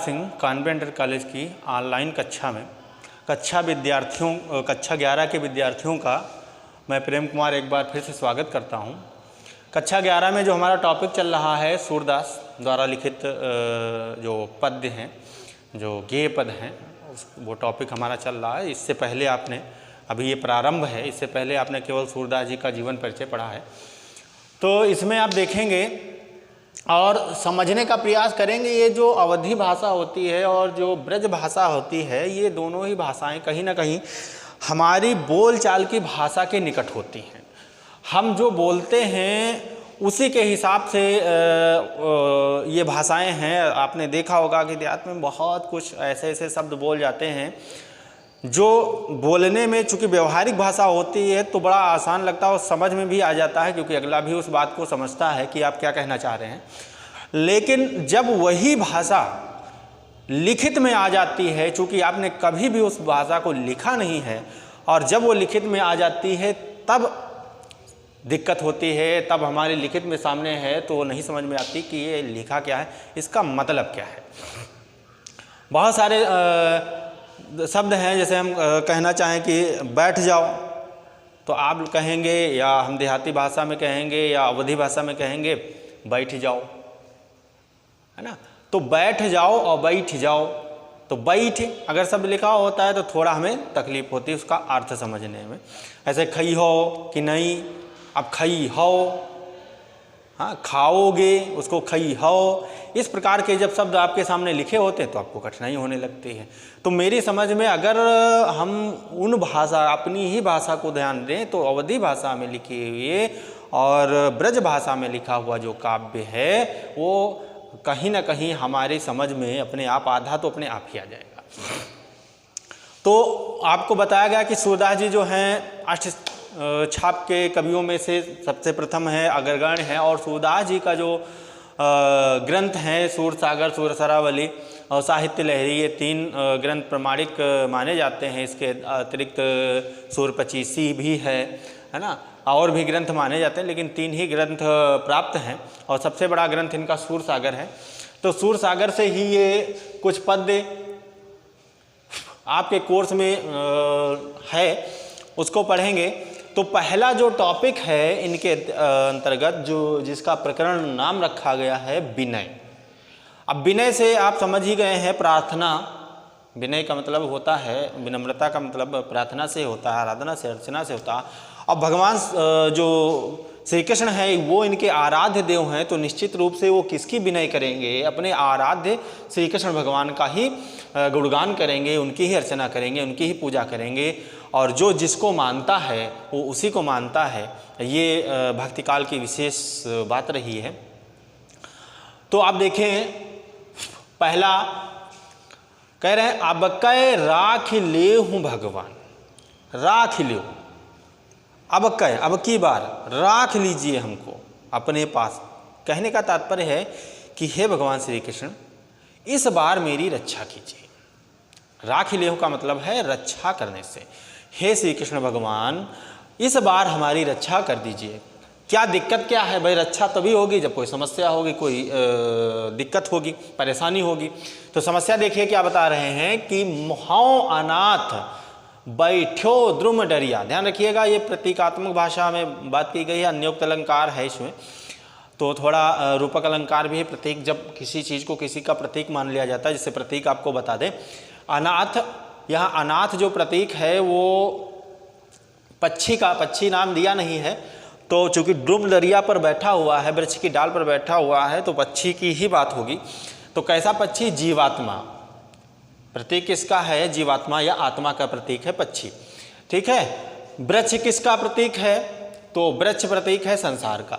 Singh convent college की online कक्षा में कक्षा 11 के विद्यार्थियों का मैं प्रेम कुमार एक बार फिर से स्वागत करता हूं। कक्षा 11 में जो हमारा टॉपिक चल रहा है सूरदास द्वारा लिखित जो पद्य हैं, जो गेय पद हैं, वो टॉपिक हमारा चल रहा है। इससे पहले आपने, अभी ये प्रारंभ है, इससे पहले आपने केवल सूरदास जी का जीवन परिचय पढ़ा है। तो इसमें आप देखेंगे और समझने का प्रयास करेंगे, ये जो अवधी भाषा होती है और जो ब्रज भाषा होती है, ये दोनों ही भाषाएं कहीं ना कहीं हमारी बोलचाल की भाषा के निकट होती हैं। हम जो बोलते हैं उसी के हिसाब से ये भाषाएं हैं। आपने देखा होगा कि देहात में बहुत कुछ ऐसे ऐसे शब्द बोल जाते हैं जो बोलने में चूँकि व्यवहारिक भाषा होती है तो बड़ा आसान लगता है और समझ में भी आ जाता है, क्योंकि अगला भी उस बात को समझता है कि आप क्या कहना चाह रहे हैं। लेकिन जब वही भाषा लिखित में आ जाती है, चूँकि आपने कभी भी उस भाषा को लिखा नहीं है, और जब वो लिखित में आ जाती है तब दिक्कत होती है, तब हमारे लिखित में सामने है तो नहीं समझ में आती कि ये लिखा क्या है, इसका मतलब क्या है। बहुत सारे शब्द हैं, जैसे हम कहना चाहें कि बैठ जाओ, तो आप कहेंगे, या हम देहाती भाषा में कहेंगे या अवधी भाषा में कहेंगे बैठ जाओ, है ना। तो बैठ जाओ और बैठ जाओ, तो बैठ अगर शब्द लिखा होता है तो थोड़ा हमें तकलीफ होती है उसका अर्थ समझने में। ऐसे खई हो कि नहीं, अब खई हो, हाँ, खाओगे, उसको खई हो, इस प्रकार के जब शब्द आपके सामने लिखे होते हैं तो आपको कठिनाई होने लगती है। तो मेरी समझ में अगर हम उन भाषा, अपनी ही भाषा को ध्यान दें तो अवधी भाषा में लिखे हुए और ब्रज भाषा में लिखा हुआ जो काव्य है वो कहीं ना कहीं हमारी समझ में अपने आप, आधा तो अपने आप ही आ जाएगा। तो आपको बताया गया कि सूरदास जी जो हैं अष्ट छाप के कवियों में से सबसे प्रथम है, अग्रगण्य है। और सूरदास जी का जो ग्रंथ हैं, सूरसागर, सूरसरावली और साहित्य लहरी, ये तीन ग्रंथ प्रमाणिक माने जाते हैं। इसके अतिरिक्त सूरपचीसी भी है ना, और भी ग्रंथ माने जाते हैं, लेकिन तीन ही ग्रंथ प्राप्त हैं और सबसे बड़ा ग्रंथ इनका सूरसागर है। तो सूरसागर से ही ये कुछ पद्य आपके कोर्स में है, उसको पढ़ेंगे। तो पहला जो टॉपिक है इनके अंतर्गत, जो जिसका प्रकरण नाम रखा गया है विनय। अब विनय से आप समझ ही गए हैं, प्रार्थना, विनय का मतलब होता है, विनम्रता का मतलब प्रार्थना से होता है, आराधना से, अर्चना से होता है। अब भगवान जो श्री कृष्ण है वो इनके आराध्य देव हैं, तो निश्चित रूप से वो किसकी विनय करेंगे, अपने आराध्य श्री कृष्ण भगवान का ही गुणगान करेंगे, उनकी ही अर्चना करेंगे, उनकी ही पूजा करेंगे। और जो जिसको मानता है वो उसी को मानता है, ये भक्ति काल की विशेष बात रही है। तो आप देखें, पहला कह रहे हैं अब कै राख ले हूँ भगवान, राख ले, अब कै, अब की बार राख लीजिए हमको अपने पास। कहने का तात्पर्य है कि हे भगवान श्री कृष्ण, इस बार मेरी रक्षा कीजिए। राख लेहु का मतलब है रक्षा करने से। हे श्री कृष्ण भगवान, इस बार हमारी रक्षा कर दीजिए। क्या दिक्कत क्या है भाई, रक्षा तभी होगी जब कोई समस्या होगी, कोई दिक्कत होगी, परेशानी होगी। तो समस्या देखिए क्या बता रहे हैं कि मुहाओ अनाथ बैठो द्रुम डरिया। ध्यान रखिएगा, ये प्रतीकात्मक भाषा में बात की गई है, अन्योक्त अलंकार है इसमें, तो थोड़ा रूपक अलंकार भी है। प्रतीक, जब किसी चीज़ को किसी का प्रतीक मान लिया जाता है, जिससे प्रतीक आपको बता दें। अनाथ, यहाँ अनाथ जो प्रतीक है वो पक्षी का, पक्षी नाम दिया नहीं है, तो चूंकि द्रुम दरिया पर बैठा हुआ है, वृक्ष की डाल पर बैठा हुआ है, तो पक्षी की ही बात होगी। तो कैसा पक्षी, जीवात्मा। प्रतीक किसका है, जीवात्मा या आत्मा का प्रतीक है पक्षी, ठीक है। वृक्ष किसका प्रतीक है, तो वृक्ष प्रतीक है संसार का।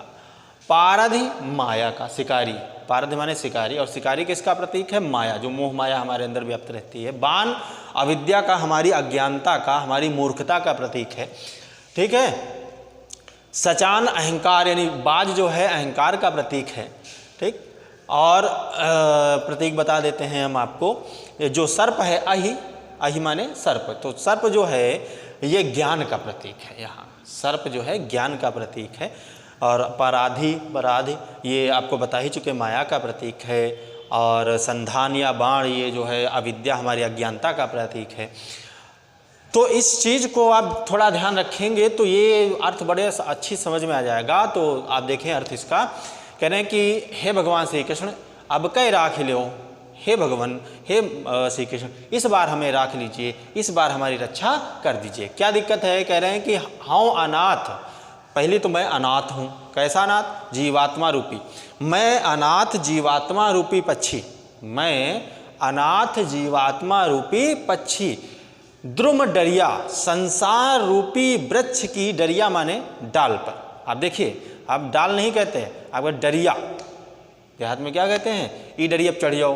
पारधि माया का, शिकारी, पारधि माने शिकारी, और शिकारी किसका प्रतीक है, माया, जो मोह माया हमारे अंदर व्याप्त रहती है। बाण अविद्या का, हमारी अज्ञानता का, हमारी मूर्खता का प्रतीक है, ठीक है। सचान अहंकार, यानी बाज जो है अहंकार का प्रतीक है, ठीक। और प्रतीक बता देते हैं हम आपको, जो सर्प है, अहि, अहि माने सर्प, तो सर्प जो है ये ज्ञान का प्रतीक है। यहाँ सर्प जो है ज्ञान का प्रतीक है। और पराधि, पराधि ये आपको बता ही चुके माया का प्रतीक है। और संधान या बाण ये जो है अविद्या, हमारी अज्ञानता का प्रतीक है। तो इस चीज़ को आप थोड़ा ध्यान रखेंगे तो ये अर्थ बड़े अच्छी समझ में आ जाएगा। तो आप देखें अर्थ इसका, कह रहे हैं कि हे भगवान श्री कृष्ण अब कै राख लो, हे भगवान, हे श्री कृष्ण इस बार हमें राख लीजिए, इस बार हमारी रक्षा कर दीजिए। क्या दिक्कत है? कह रहे हैं कि हाँ अनाथ, पहले तो मैं अनाथ हूँ। कैसा अनाथ? जीवात्मा रूपी। मैं अनाथ जीवात्मा रूपी पक्षी, मैं अनाथ जीवात्मा रूपी पक्षी, द्रुम डरिया संसार रूपी वृक्ष की, डरिया माने डाल पर। आप देखिए, आप डाल नहीं कहते, आप डरिया, देहात में क्या कहते हैं? ई डरिया चढ़ जाओ,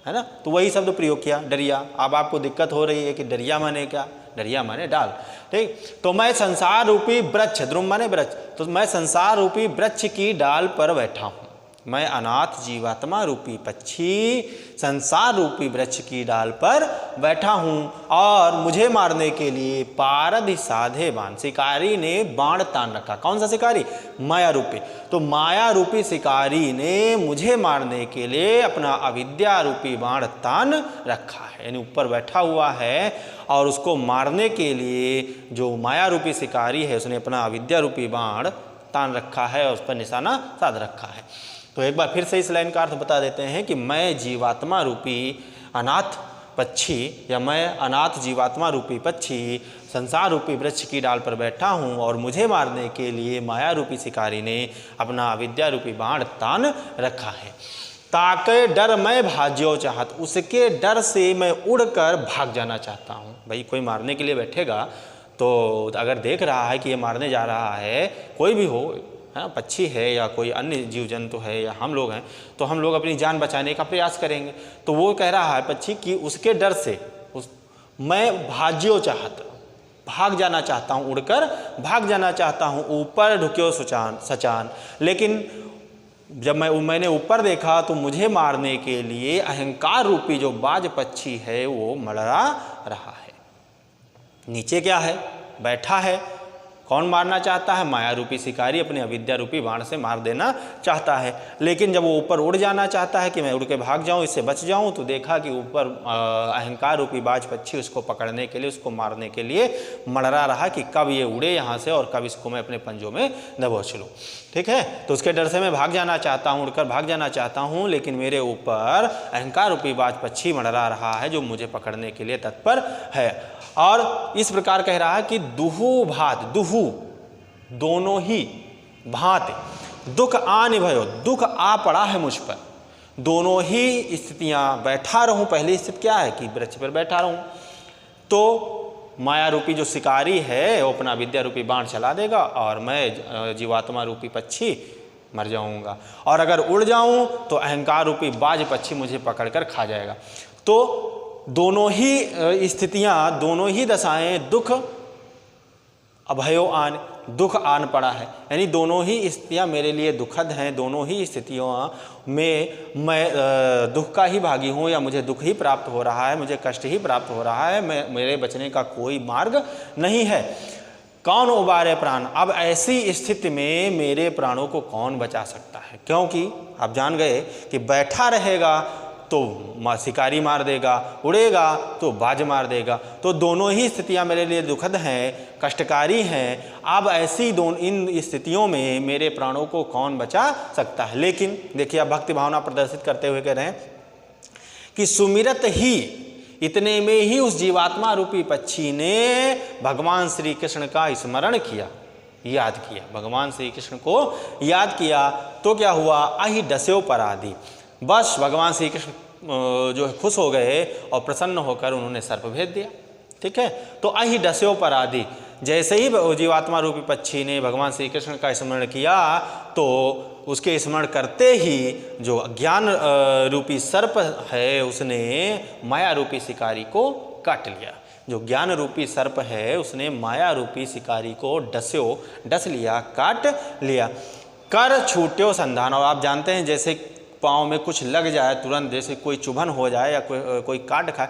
है ना? तो वही शब्द प्रयोग किया, डरिया। अब आपको दिक्कत हो रही है कि डरिया माने क्या? डरिया माने डाल, ठीक। तो मैं संसार रूपी वृक्ष, द्रुम माने वृक्ष, तो मैं संसार रूपी वृक्ष की डाल पर बैठा हूँ। मैं अनाथ जीवात्मा रूपी पक्षी संसार रूपी वृक्ष की डाल पर बैठा हूँ, और मुझे मारने के लिए पारधि साधे बाण, शिकारी ने बाण तान रखा। कौन सा शिकारी? माया रूपी। तो माया रूपी शिकारी ने मुझे मारने के लिए अपना अविद्या रूपी बाण तान रखा है, यानी ऊपर बैठा हुआ है, और उसको मारने के लिए जो माया रूपी शिकारी है उसने अपना अविद्या रूपी बाण तान रखा है और उस पर निशाना साध रखा है। तो एक बार फिर से इस लाइन का अर्थ बता देते हैं कि मैं जीवात्मा रूपी अनाथ पक्षी, या मैं अनाथ जीवात्मा रूपी पक्षी संसार रूपी वृक्ष की डाल पर बैठा हूँ, और मुझे मारने के लिए माया रूपी शिकारी ने अपना अविद्या रूपी बाण तान रखा है। ताके डर मैं भाज्यो चाहत, उसके डर से मैं उड़कर भाग जाना चाहता हूँ। भाई कोई मारने के लिए बैठेगा तो अगर देख रहा है कि ये मारने जा रहा है, कोई भी हो, है पक्षी है या कोई अन्य जीव जंतु है या हम लोग हैं, तो हम लोग अपनी जान बचाने का प्रयास करेंगे। तो वो कह रहा है पक्षी कि उसके डर से मैं भाज्यो चाहत, भाग जाना चाहता हूँ, उड़कर भाग जाना चाहता हूँ। ऊपर ढुक्यो सचान, लेकिन जब मैंने ऊपर देखा तो मुझे मारने के लिए अहंकार रूपी जो बाज पक्षी है वो मड़रा रहा है। नीचे क्या है? बैठा है। कौन मारना चाहता है? माया रूपी शिकारी अपने अविद्या रूपी बाण से मार देना चाहता है। लेकिन जब वो ऊपर उड़ जाना चाहता है कि मैं उड़ के भाग जाऊं, इससे बच जाऊं, तो देखा कि ऊपर अहंकार रूपी बाज पक्षी उसको पकड़ने के लिए, उसको मारने के लिए मड़रा रहा कि कब ये उड़े यहाँ से और कब इसको मैं अपने पंजों में दबोच लूँ। ठीक है, तो उसके डर से मैं भाग जाना चाहता हूँ, उड़कर भाग जाना चाहता हूँ, लेकिन मेरे ऊपर अहंकार रूपी बाज पक्षी मड़रा रहा है जो मुझे पकड़ने के लिए तत्पर है। और इस प्रकार कह रहा है कि दुहु भात, दुहु दोनों ही, भात दुख आन भयो, दुख आ पड़ा है मुझ पर, दोनों ही स्थितियां, बैठा रहूं, पहली स्थिति क्या है कि वृक्ष पर बैठा रहूं, तो माया रूपी जो शिकारी है वो अपना विद्या रूपी बाण चला देगा और मैं जीवात्मा रूपी पक्षी मर जाऊंगा, और अगर उड़ जाऊं तो अहंकार रूपी बाज पक्षी मुझे पकड़कर खा जाएगा। तो दोनों ही स्थितियां, दोनों ही दशाएं दुख अभयो आन, दुख आन पड़ा है, यानी दोनों ही स्थितियां मेरे लिए दुखद हैं। दोनों ही स्थितियों में मैं दुख का ही भागी हूँ, या मुझे दुख ही प्राप्त हो रहा है, मुझे कष्ट ही प्राप्त हो रहा है, मेरे बचने का कोई मार्ग नहीं है। कौन उबारे प्राण, अब ऐसी स्थिति में मेरे प्राणों को कौन बचा सकता है, क्योंकि आप जान गए कि बैठा रहेगा तो शिकारी मार देगा, उड़ेगा तो बाज मार देगा, तो दोनों ही स्थितियां मेरे लिए दुखद हैं, कष्टकारी हैं। अब ऐसी इन स्थितियों में मेरे प्राणों को कौन बचा सकता है। लेकिन देखिए, अब भक्ति भावना प्रदर्शित करते हुए कह रहे हैं कि सुमिरत ही, इतने में ही उस जीवात्मा रूपी पक्षी ने भगवान श्री कृष्ण का स्मरण किया, याद किया, भगवान श्री कृष्ण को याद किया। तो क्या हुआ? अहि डस्यो पराधि, बस भगवान श्री कृष्ण जो है खुश हो गए और प्रसन्न होकर उन्होंने सर्प भेज दिया। ठीक है, तो अहि डस्यो पराधि, जैसे ही जीवात्मा रूपी पक्षी ने भगवान श्री कृष्ण का स्मरण किया तो उसके स्मरण करते ही जो ज्ञान रूपी सर्प है उसने माया रूपी शिकारी को काट लिया। जो ज्ञान रूपी सर्प है उसने माया रूपी शिकारी को डस लिया, काट लिया। कर छूट्यो संधान, और आप जानते हैं जैसे पाँव में कुछ लग जाए तुरंत, जैसे कोई चुभन हो जाए या कोई काट खाए,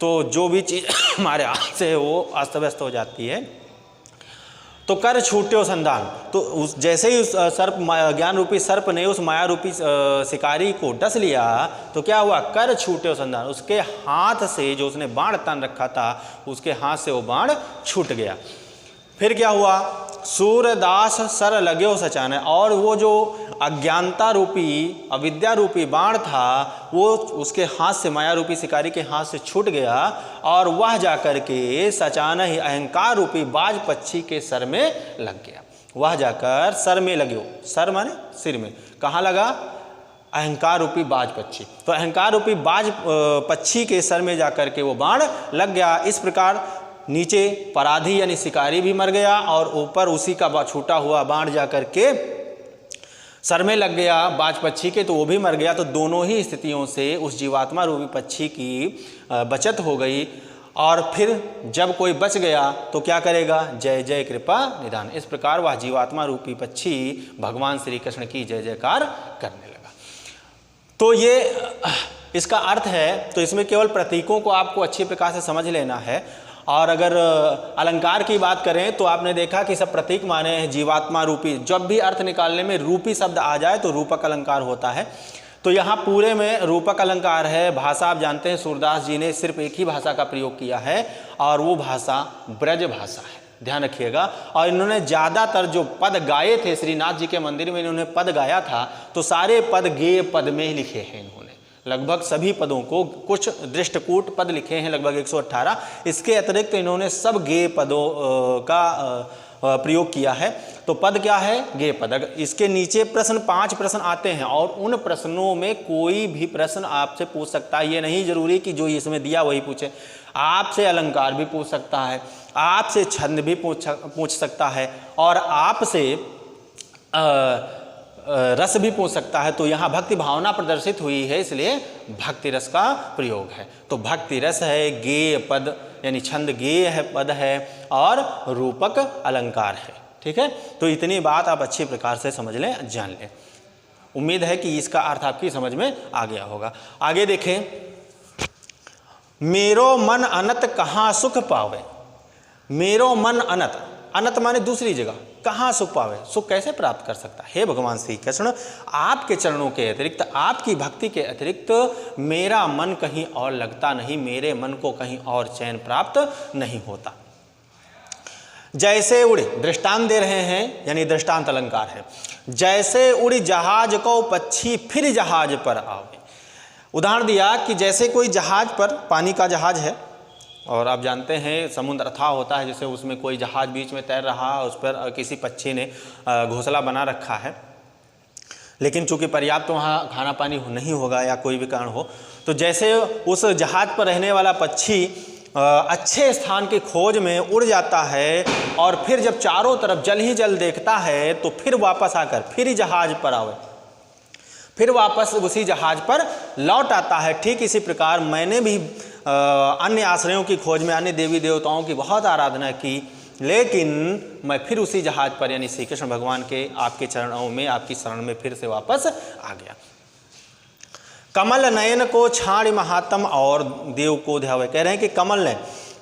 तो जो भी चीज़ हमारे हाथ से वो अस्त व्यस्त हो जाती है। तो कर छूट्यो संधान। तो उस जैसे ही उस सर्प ज्ञान रूपी सर्प ने उस माया रूपी शिकारी को डस लिया तो क्या हुआ, कर छूट्यो संधान, उसके हाथ से जो उसने बाण तान रखा था उसके हाथ से वो बाण छूट गया। फिर क्या हुआ, सूरदास सर लग्यो सचाने, और वो जो अज्ञानता रूपी अविद्या रूपी बाण था वो उसके हाथ से, माया रूपी शिकारी के हाथ से छूट गया और वह जाकर के सचान ही अहंकार रूपी बाज पक्षी के सर में लग गया। वह जाकर सर में लग्यो, सर माने सिर में, कहाँ लगा, अहंकार रूपी बाज पक्षी। तो अहंकार रूपी बाज पक्षी के सर में जाकर के वो बाण लग गया। इस प्रकार नीचे पराधी यानी शिकारी भी मर गया और ऊपर उसी का छूटा हुआ बाण जाकर के सर में लग गया बाज पक्षी के, तो वो भी मर गया। तो दोनों ही स्थितियों से उस जीवात्मा रूपी पक्षी की बचत हो गई। और फिर जब कोई बच गया तो क्या करेगा, जय जय कृपा निदान। इस प्रकार वह जीवात्मा रूपी पक्षी भगवान श्री कृष्ण की जय जयकार करने लगा। तो ये इसका अर्थ है। तो इसमें केवल प्रतीकों को आपको अच्छी प्रकार से समझ लेना है। और अगर अलंकार की बात करें तो आपने देखा कि सब प्रतीक माने हैं जीवात्मा रूपी। जब भी अर्थ निकालने में रूपी शब्द आ जाए तो रूपक अलंकार होता है। तो यहाँ पूरे में रूपक अलंकार है। भाषा आप जानते हैं सूरदास जी ने सिर्फ एक ही भाषा का प्रयोग किया है और वो भाषा ब्रज भाषा है, ध्यान रखिएगा। और इन्होंने ज़्यादातर जो पद गाए थे श्रीनाथ जी के मंदिर में इन्होंने पद गाया था तो सारे पद गेय पद में ही लिखे हैं इन्होंने। लगभग सभी पदों को, कुछ दृष्टकूट पद लिखे हैं लगभग 118। इसके अतिरिक्त तो इन्होंने सब गेय पदों का प्रयोग किया है। तो पद क्या है, गेय पद। इसके नीचे प्रश्न 5 प्रश्न आते हैं और उन प्रश्नों में कोई भी प्रश्न आपसे पूछ सकता है। ये नहीं जरूरी कि जो इसमें दिया वही पूछे, आपसे अलंकार भी पूछ सकता है, आपसे छंद भी पूछ सकता है और आपसे रस भी पूछ सकता है। तो यहाँ भक्ति भावना प्रदर्शित हुई है इसलिए भक्ति रस का प्रयोग है। तो भक्ति रस है, गेय पद यानी छंद गेय है, पद है और रूपक अलंकार है। ठीक है, तो इतनी बात आप अच्छी प्रकार से समझ लें, जान लें। उम्मीद है कि इसका अर्थ आपकी समझ में आ गया होगा। आगे देखें, मेरो मन अनत कहाँ सुख पावे। मेरो मन अनत, अनत माने दूसरी जगह, कहाँ सुख पावे, सुख कैसे प्राप्त कर सकता है। हे भगवान श्री कृष्ण, आपके चरणों के अतिरिक्त, आपकी भक्ति के अतिरिक्त मेरा मन कहीं और लगता नहीं, मेरे मन को कहीं और चैन प्राप्त नहीं होता। जैसे उड़े, दृष्टांत दे रहे हैं यानी दृष्टांत अलंकार है। जैसे उड़ी जहाज को पक्षी फिर जहाज पर आवे। उदाहरण दिया कि जैसे कोई जहाज पर, पानी का जहाज है और आप जानते हैं समुद्र अथाह होता है, जैसे उसमें कोई जहाज बीच में तैर रहा, उस पर किसी पक्षी ने घोंसला बना रखा है, लेकिन चूंकि पर्याप्त तो वहाँ खाना पानी नहीं होगा या कोई भी कारण हो, तो जैसे उस जहाज पर रहने वाला पक्षी अच्छे स्थान की खोज में उड़ जाता है और फिर जब चारों तरफ जल ही जल देखता है तो फिर वापस आकर फिर जहाज पर आवे, फिर वापस उसी जहाज पर लौट आता है। ठीक इसी प्रकार मैंने भी अन्य आश्रयों की खोज में, अन्य देवी देवताओं की बहुत आराधना की, लेकिन मैं फिर उसी जहाज पर यानी श्री कृष्ण भगवान के आपके चरणों में, आपकी शरण में फिर से वापस आ गया। कमल नयन को छाड़ महात्म और देव को ध्यावे। कह रहे हैं कि कमल ने,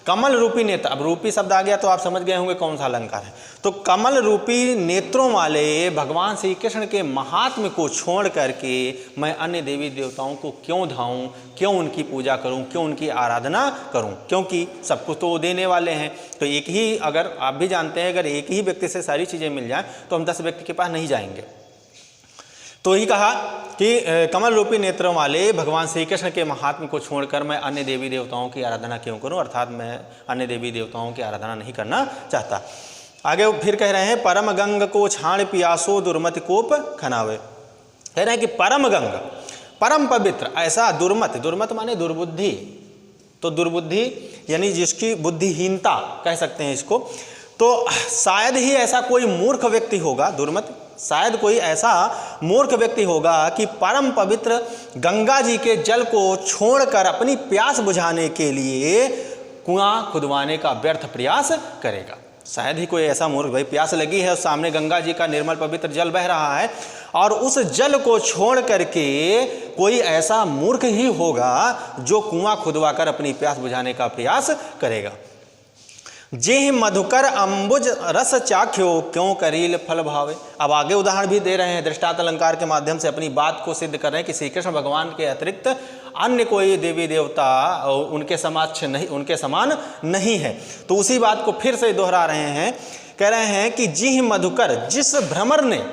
कमल रूपी नेत्र, अब रूपी शब्द आ गया तो आप समझ गए होंगे कौन सा अलंकार है। तो कमल रूपी नेत्रों वाले भगवान श्री कृष्ण के महात्म्य को छोड़ करके मैं अन्य देवी देवताओं को क्यों धाऊं, क्यों उनकी पूजा करूं, क्यों उनकी आराधना करूं, क्योंकि सब कुछ तो वो देने वाले हैं। तो एक ही, अगर आप भी जानते हैं अगर एक ही व्यक्ति से सारी चीज़ें मिल जाएं तो हम 10 व्यक्ति के पास नहीं जाएंगे। तो ही कहा कि कमल रूपी नेत्रों वाले भगवान श्री कृष्ण के महात्म्य को छोड़कर मैं अन्य देवी देवताओं की आराधना क्यों करूं, अर्थात मैं अन्य देवी देवताओं की आराधना नहीं करना चाहता। आगे फिर कह रहे हैं परम गंग को छाण पियासो दुर्मति कोप खनावे। कह रहे हैं कि परम गंग, परम पवित्र, ऐसा दुर्मत, दुर्मत माने दुर्बुद्धि, तो दुर्बुद्धि यानी जिसकी बुद्धिहीनता कह सकते हैं इसको। तो शायद ही ऐसा कोई मूर्ख व्यक्ति होगा, दुर्मत, शायद कोई ऐसा मूर्ख व्यक्ति होगा कि परम पवित्र गंगा जी के जल को छोड़कर अपनी प्यास बुझाने के लिए कुआं खुदवाने का व्यर्थ प्रयास करेगा। शायद ही कोई ऐसा मूर्ख, भाई प्यास लगी है, सामने गंगा जी का निर्मल पवित्र जल बह रहा है और उस जल को छोड़ करके कोई ऐसा मूर्ख ही होगा जो कुआं खुदवाकर अपनी प्यास बुझाने का प्रयास करेगा। जे मधुकर अम्बुज रस चाख्यो क्यों करील फल भावे। अब आगे उदाहरण भी दे रहे हैं, दृष्टांत अलंकार के माध्यम से अपनी बात को सिद्ध कर रहे हैं कि श्री कृष्ण भगवान के अतिरिक्त अन्य कोई देवी देवता उनके समान नहीं है। तो उसी बात को फिर से दोहरा रहे हैं, कह रहे हैं कि जी मधुकर, जिस भ्रमर ने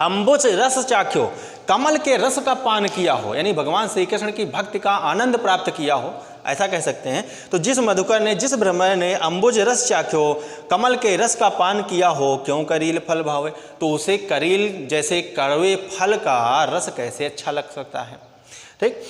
अम्बुज रस चाख्यो, कमल के रस का पान किया हो, यानी भगवान श्री कृष्ण की भक्ति का आनंद प्राप्त किया हो, ऐसा कह सकते हैं। तो जिस मधुकर ने, जिस भ्रमर ने अम्बुज रस चाख्यो, कमल के रस का पान किया हो, क्यों करील फल भावे, तो उसे करील जैसे कड़वे फल का रस कैसे अच्छा लग सकता है। ठीक।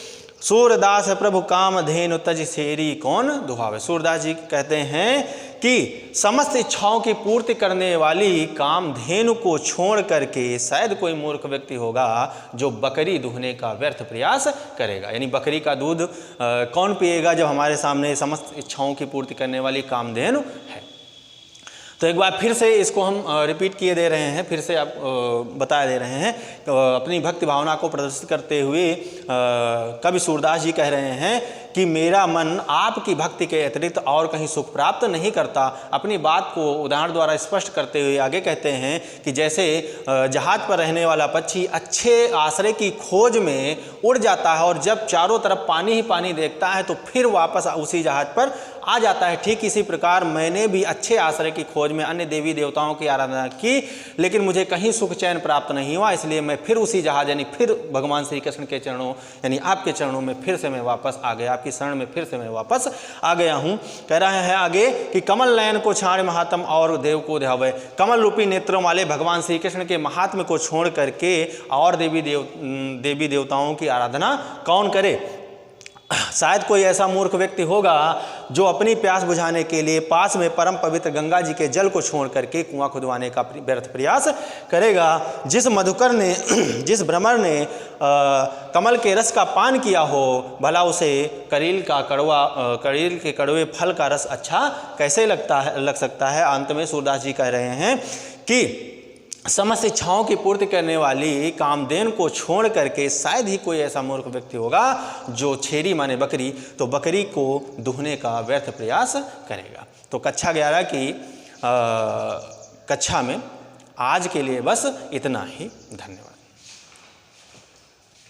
सूरदास प्रभु काम धेनु तज सेरी कौन दुहावे। सूरदास जी कहते हैं कि समस्त इच्छाओं की पूर्ति करने वाली कामधेनु को छोड़ करके शायद कोई मूर्ख व्यक्ति होगा जो बकरी दूहने का व्यर्थ प्रयास करेगा। यानी बकरी का दूध कौन पिएगा जब हमारे सामने समस्त इच्छाओं की पूर्ति करने वाली कामधेनु है। तो एक बार फिर से इसको हम रिपीट किए दे रहे हैं, फिर से आप बता दे रहे हैं। अपनी भक्ति भावना को प्रदर्शित करते हुए कवि सूरदास जी कह रहे हैं कि मेरा मन आपकी भक्ति के अतिरिक्त और कहीं सुख प्राप्त नहीं करता। अपनी बात को उदाहरण द्वारा स्पष्ट करते हुए आगे कहते हैं कि जैसे जहाज पर रहने वाला पक्षी अच्छे आश्रय की खोज में उड़ जाता है और जब चारों तरफ पानी ही पानी देखता है तो फिर वापस उसी जहाज पर आ जाता है, ठीक इसी प्रकार मैंने भी अच्छे आश्रय की खोज में अन्य देवी देवताओं की आराधना की, लेकिन मुझे कहीं सुख चैन प्राप्त नहीं हुआ, इसलिए मैं फिर उसी जहाज यानी फिर भगवान श्री कृष्ण के चरणों यानी आपके चरणों में फिर से मैं वापस आ गया, आपकी शरण में फिर से मैं वापस आ गया हूँ। कह रहे हैं आगे कि कमल नयन को छाड़ महात्म और देव को ध्यावे। कमल रूपी नेत्रों वाले भगवान श्री कृष्ण के महात्म को छोड़ करके और देवी देवताओं की आराधना कौन करे। शायद कोई ऐसा मूर्ख व्यक्ति होगा जो अपनी प्यास बुझाने के लिए पास में परम पवित्र गंगा जी के जल को छोड़ करके कुआं खुदवाने का व्यर्थ प्रयास करेगा। जिस मधुकर ने, जिस भ्रमर ने कमल के रस का पान किया हो, भला उसे करील के कड़वे फल का रस अच्छा कैसे लग सकता है। अंत में सूरदास जी कह रहे हैं कि समस्त इच्छाओं की पूर्ति करने वाली कामधेनु को छोड़ करके शायद ही कोई ऐसा मूर्ख व्यक्ति होगा जो छेरी माने बकरी, तो बकरी को दूहने का व्यर्थ प्रयास करेगा। तो कक्षा 11 की कक्षा में आज के लिए बस इतना ही। धन्यवाद।